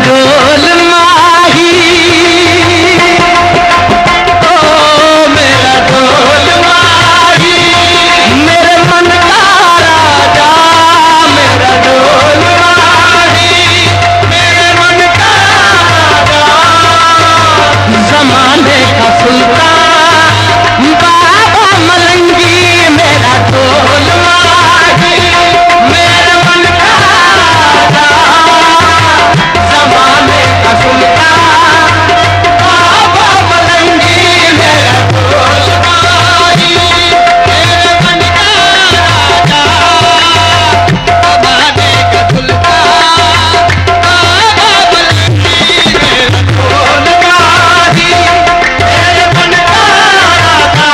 ढोल माही, ओ मेरा ढोल माही, मेरे मन का राजा, मेरा ढोल माही, मेरे मन का राजा, जमाने का सुल्तान बाबा मलंगी, मेरा ढोल माही, मेरे मन का राजा, जमाने का सुल्तान बाबा मलंगी, मेरा ढोल माही, मेरे मन का राजा, जमाने का सुल्तान बाबा मलंगी, मेरा ढोल माही, मेरे मन का राजा,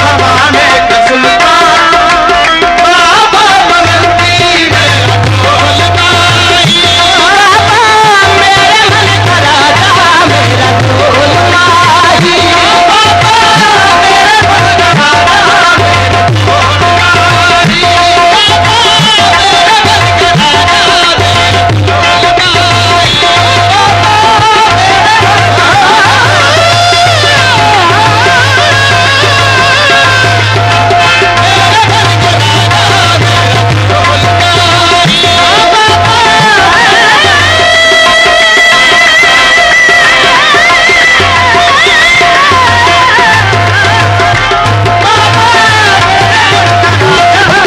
जमाने का सुल्तान बाबा मलंगी, मेरा ढोल माही, बाबा मेरे मन का राजा, मेरा ढोल माही, बाबा मेरे मन का राजा, मेरा ढोल माही, बाबा मेरे मन का राजा, मेरा ढोल माही,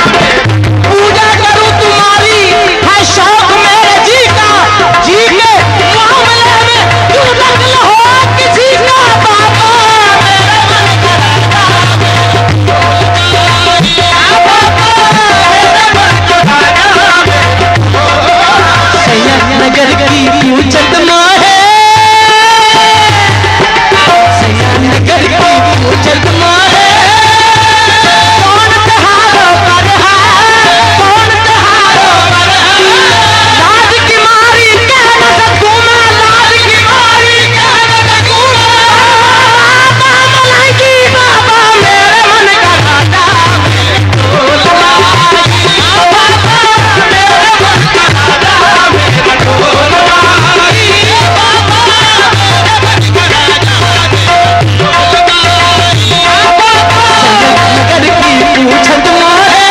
पूजा करूं तुम्हारी है शौक मेरे जी का, जी के मामले में तू रंग हो किसी का, बाबा मेरे मन का राजा, मेरा ढोल माही, बाबा मेरे मन का राजा, मेरा ढोल माही, सैयद नगर की पूछत माहे, सैयद नगर की पूछत माहे, कौन त्योहारों पर है, कौन त्योहारों पर है, लाज की मारी कह न सकूं मैं, लाज की मारी कह न सकूं मैं, बाबा मलंगी, बाबा मेरे मन का राजा, मेरा ढोल माही, बाबा मेरे मन का राजा, मेरा ढोल माही, बाबा मेरे मन का राजा, मेरा ढोल माही, बाबा नगर की पूछत मारे,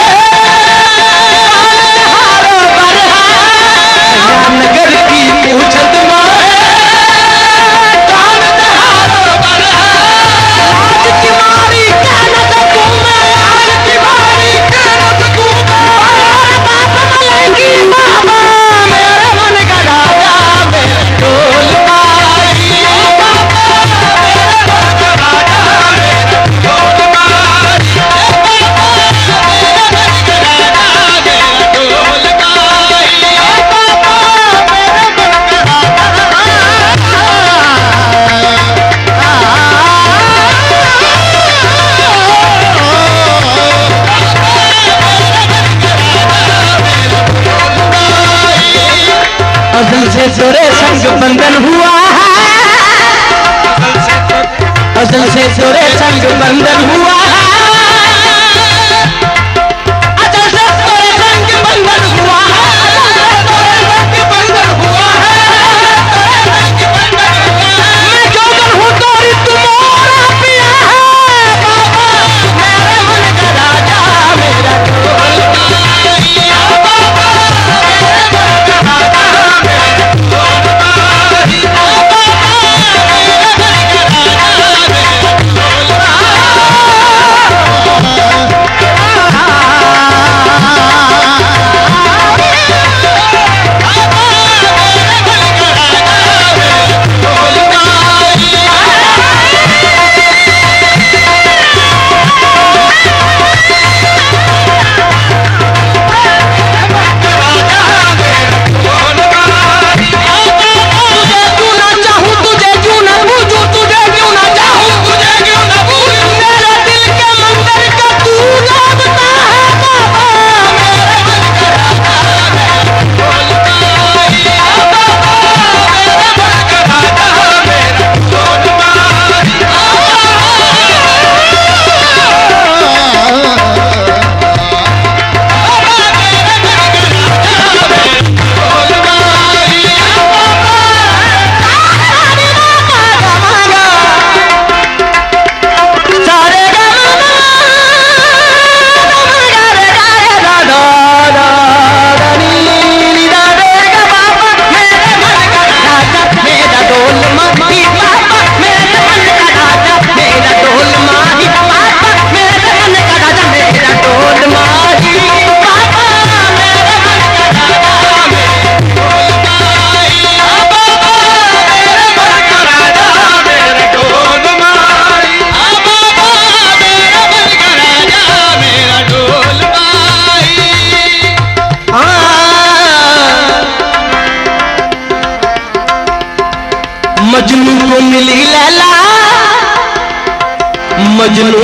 त्योहारों पर है, नगर की पूछत मारे, कौन त्योहारों पर है, लाज की मारी कह न सकूं मैं, लाज की मारी कह न सकूं मैं, बाबा मलंगी, बाबा मेरे मन का राजा, मेरा ढोल माही, बाबा मेरे मन का राजा, मेरा ढोल माही, बाबा मेरे मन का राजा, मेरा ढोल माही, बाबा मेरे मन का अज़ल से जोरे संग बंधन हुआ है, अज़ल से जोरे संग बंधन हुआ है, अज़ल से जोरे संग बंधन हुआ है, अज़ल से जोरे संग बंधन हुआ है, संग बंधन हुआ है, मैं जोगन हूँ तोरी तुम्हारा पिया है, बाबा मेरे मन का राजा, मेरा ढोल माही, बाबा मेरे मन का राजा, मेरा ढोल माही, बाबा मेरे मन का राजा, मेरा ढोल माही, मजनू को मिली लैला, मजनू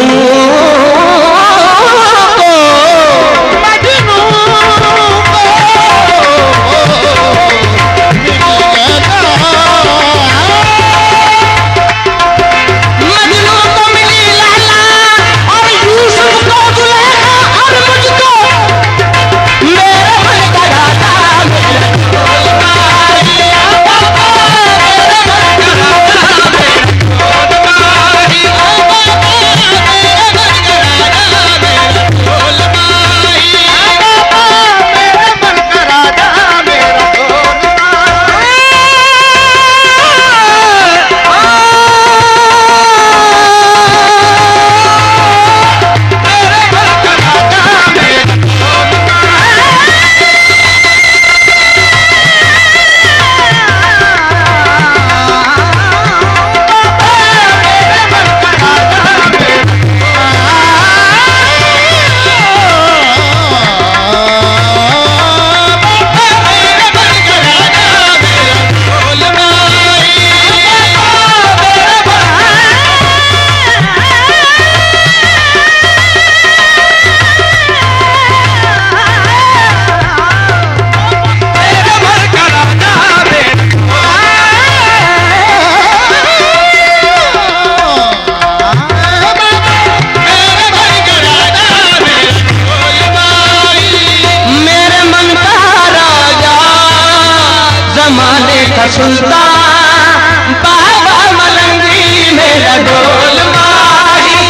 सुल्तान बाबा मलंगी मेरा ढोल माही,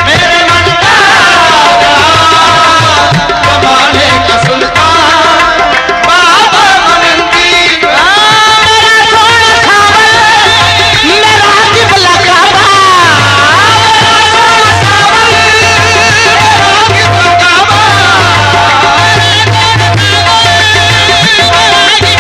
मेरे मन का जमाने का सुल्तान बाबा मलंगी, मेरा सोना सावन मेरा किबला काबा, मेरा सोना सावन मेरा किबला काबा, मेरा किबला काबा।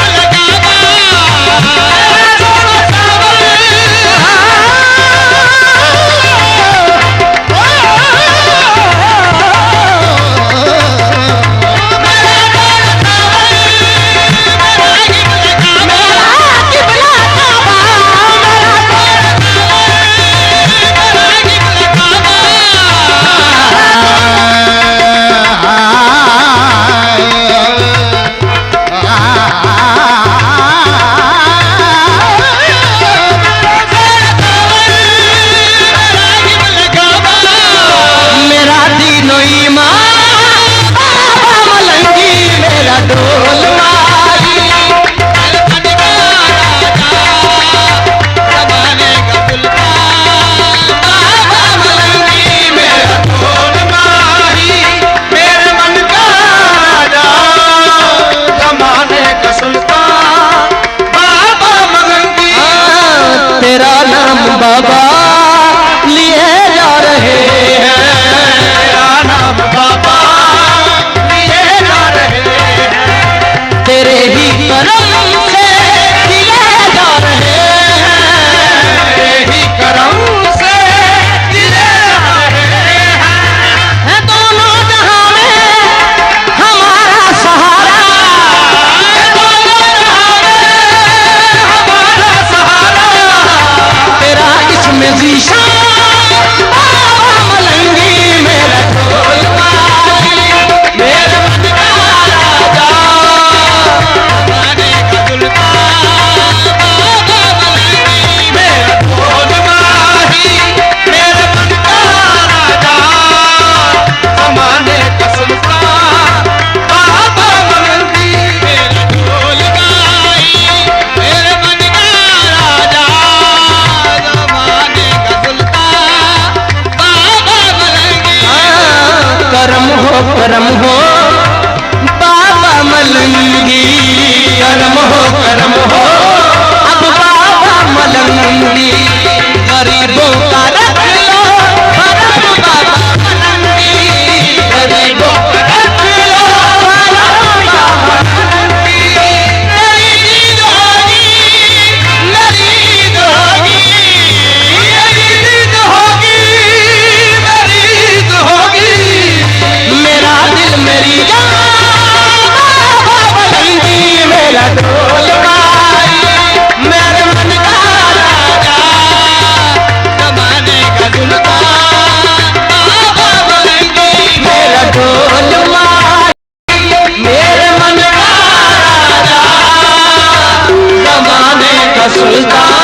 सुल्तान